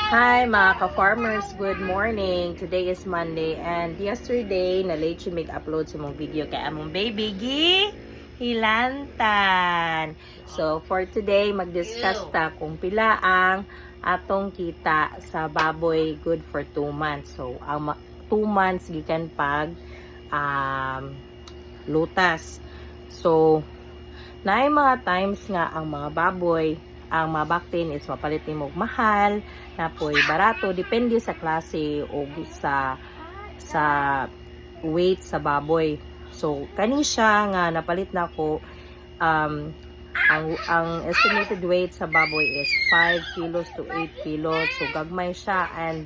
Hi mga ka-farmers, good morning. Today is Monday and yesterday na-late siya mag-upload sa mong video kay among baby Hilantan. So for today, mag-discuss ta kung pila ang atong kita sa baboy good for 2 months. So ang 2 months gikan pag lutas. So naay mga times nga ang mga baboy, ang mga baktin is mapalit nimo mahal, napoy barato, depende sa klase o sa weight sa baboy. So kani siya nga napalit na ko, ang estimated weight sa baboy is 5 kilos to 8 kilos. So gagmay siya, and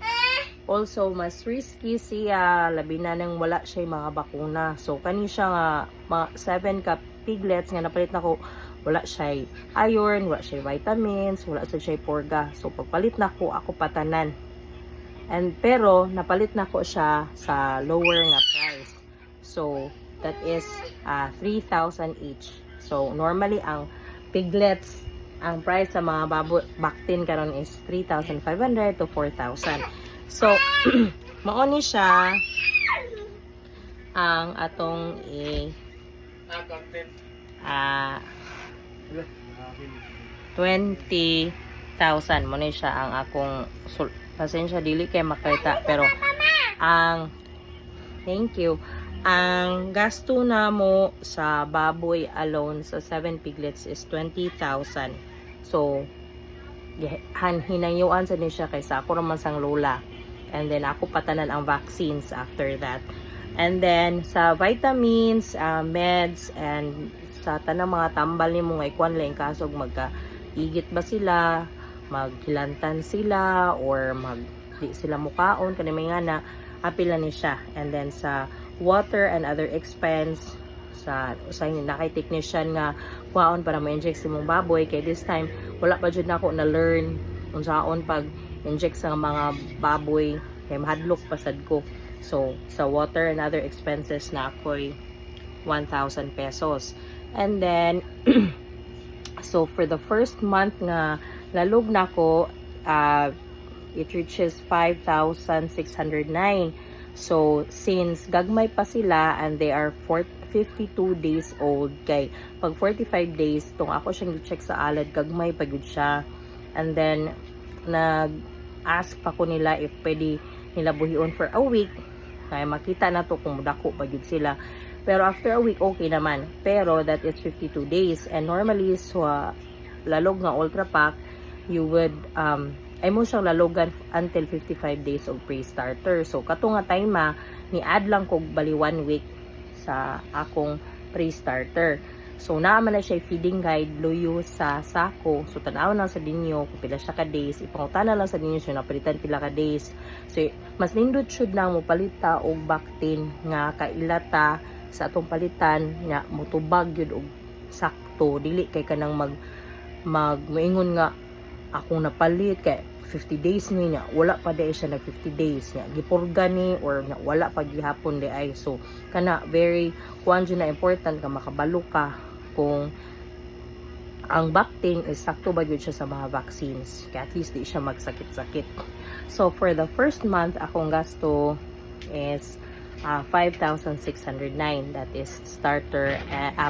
also mas risky siya labi na nang wala siya mga bakuna. So kani siya nga mga 7 ka piglets nga napalit na ko, wala siya iron, wala siya vitamins, wala siya porga. So pagpalit na ko ako patanan, and pero napalit na ko siya sa lower nga price. So that is 3,000 each. So normally ang piglets, ang price sa mga baktin karon is 3,500 to 4,000. So mao ni siya ang atong 20,000 mo na siya ang akong pasensya dili kay makita, pero ang thank you, ang gasto na mo sa baboy alone sa 7 piglets is 20,000. So hinayuan sa niya kaysa ako naman sang lola, and then ako patanan ang vaccines after that. And then sa vitamins, meds, and sa tanang mga tambal ni mo nga ikuan lang kasog magkaigit ba sila, maghilantan sila, or di sila mukaon kani may nga na apil na ni siya. And then sa water and other expense, sa nakay technician nga kuhaon para ma-inject sa mong baboy, kay this time wala pa jud nako na learn unsaon pag inject sa mga baboy, kay mahadlok pasad ko. So sa water and other expenses na ako'y 1,000 pesos. And then so for the first month nga lalog na ko, it reaches 5,609. So since gagmay pa sila and they are 52 days old, kay pag 45 days tong ako siyang i-check sa alad, gagmay pa gud siya. And then nag-ask pa ko nila if pwede nila buhion for a week, kaya makita na to kung dako pa gud sila. Pero after a week okay naman, pero that is 52 days. And normally sa lalog nga ultra pack, you would ay mo siyang lalogan until 55 days of pre-starter. So kato nga time ni add lang ko bali 1 week sa akong pre-starter. So naaman na siya feeding guide, luyo sa sako. So tanaw na sa dinyo kung pila siya ka days, ipangutana lang sa dinyo so napalitan pila ka days. So mas nindot should lang mo palita og baktin nga kailata sa atong palitan nga mutubag yun og sakto, dili kay kanang maingon nga akong napalit kay 50 days niya wala pa day siya nag 50 days niya gipurga ni, or wala pa gihapon di ay. So kana very kuan na important ka makabalo ka kung ang bakting is sakto ba yun siya sa mga vaccines, kaya at least di siya magsakit-sakit. So for the first month akong gasto is 5,609. That is starter,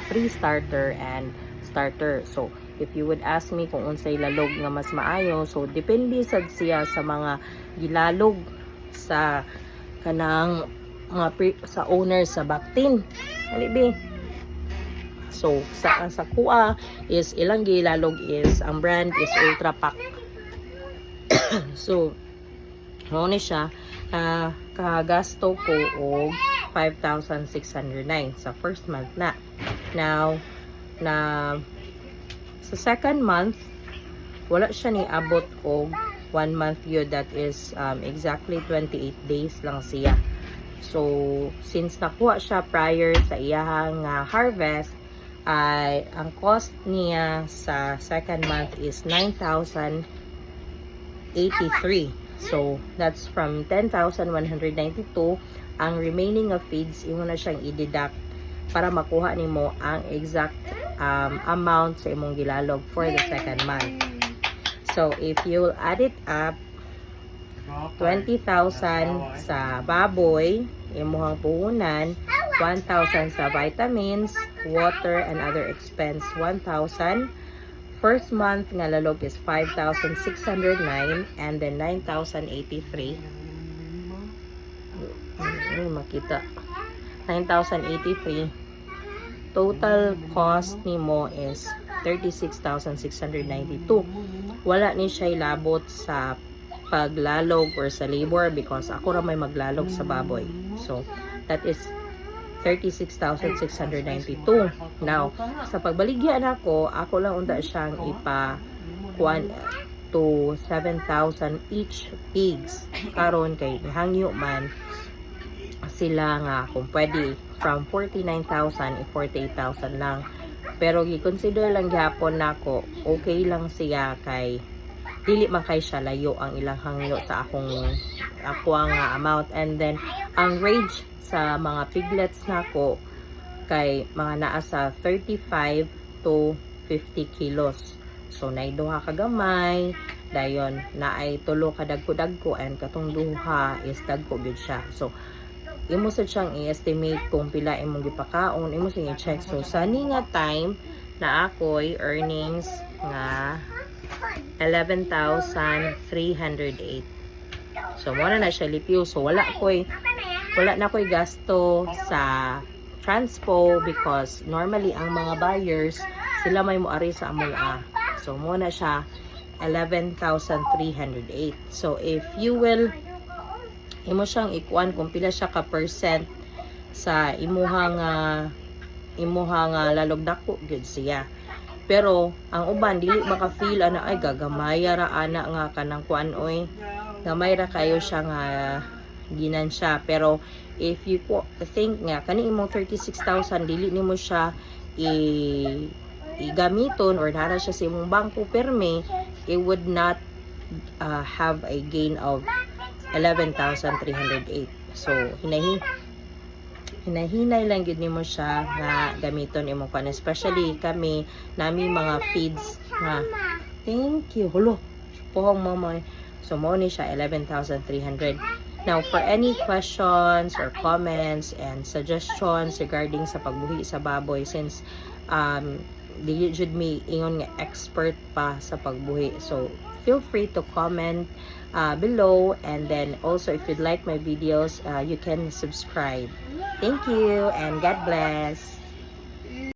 pre-starter and starter. So if you would ask me kung unsay lalog nga mas maayo, so depende sad siya sa mga gilalog sa kanang mga sa owner sa baktin. Alibi. So sa kuha is ilang gilalog is ang brand is Ultra Pack. So mo ni siya kagasto ko og 5,609 sa first month na. Now sa second month wala siya ni abot og 1 month yun, that is exactly 28 days lang siya. So since nakuha siya prior sa iyahang harvest, ay ang cost niya sa second month is 9,083. So that's from 10,192. Ang remaining of feeds imo na siyang i-deduct para makuha nimo ang exact amount sa imong gilalog for the second month. So if you will add it up, 20,000 sa baboy, imuhang puhunan, 1,000 sa vitamins, water, and other expense, 1,000. First month nga lalog is 5,609 and then 9,083. Makita. 9,083. Total cost nimo is 36,692. Wala ni siya ilabot sa paglalog or sa labor because ako ra may maglalog sa baboy. So, that is 36,692. Now, sa pagbaligyan ako lang unda siyang kuan to 7,000 each pigs. Karon kay hangyo man sila nga kung pwede from 49,000 48,000 lang. Pero gi-consider lang gyapon nako okay lang siya kay dili man kay siya layo ang ilang hangyo sa ako nga amount. And then ang range sa mga piglets nako kay mga naa sa 35 to 50 kilos. So naay duha ka gamay, dayon naay tulo ka dagko-dagko, and katong duha is dagko gyud siya. So imo sa siyang i-estimate kung pila imong gipakaon, imo sa i-check. So sa ni nga time na ako'y earnings nga 11,308. So mo na siya lipyo. So wala na ko'y gasto sa transpo because normally ang mga buyers sila may moari sa among So mo na siya 11,308. So if you will imo siyang ikuan kung pila siya ka percent sa imuhang lalog dako gyud siya. Pero ang uban dili maka-feel ana ay gagamaya ra ana nga kanang kuan oy. Gamay ra kayo siya nga ginan siya. Pero if you think nga kani imong 36,000 dili nimo siya igamiton or nara siya sa imong bangko perme, it would not have a gain of 11,308. So hinahinay lang gid nimo siya nga gamiton imong kan, especially kami nami mga feeds nga thank you hulo pohong mama. So mo ni siya 11,300. Now for any questions or comments and suggestions regarding sa pagbuhi sa baboy, since di jud me ingon nga expert pa sa pagbuhi, so feel free to comment below, and then also if you'd like my videos, you can subscribe. Thank you and God bless.